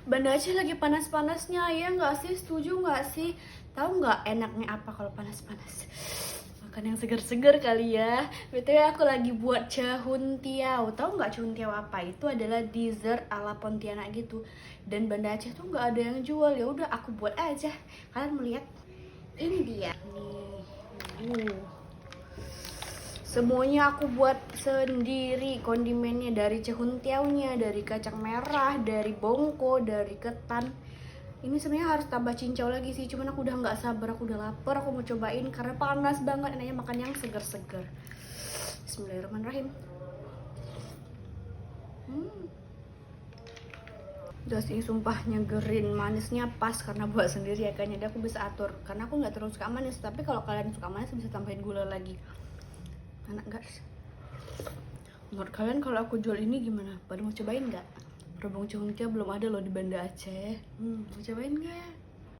Banda Aceh lagi panas-panasnya, ya nggak sih? Setuju nggak sih? Tahu nggak enaknya apa kalau panas-panas? Makan yang segar-segar kali ya. BTW aku lagi buat cehuntiau. Tahu nggak cehuntiau apa? Itu adalah dessert ala Pontianak gitu. Dan Banda Aceh tuh nggak ada yang jual. Ya udah aku buat aja. Kalian melihat? Ini dia. Nih. Semuanya aku buat sendiri, kondimennya dari cehuntiaunya, dari kacang merah, dari bongko, dari ketan. Ini sebenarnya harus tambah cincau lagi sih, cuman aku udah nggak sabar, aku udah lapar, aku mau cobain karena panas banget. Enaknya makan yang segar-segar. Bismillahirrahmanirrahim. Udah sih, sumpah nyegerin, manisnya pas karena buat sendiri ya kan, jadi aku bisa atur karena aku nggak terlalu suka manis, tapi kalau kalian suka manis bisa tambahin gula lagi. Enak guys. Menurut kalian kalau aku jual ini gimana? Pada mau cobain nggak? Rebung cehuntia belum ada loh di Banda Aceh. Mau cobain nggak?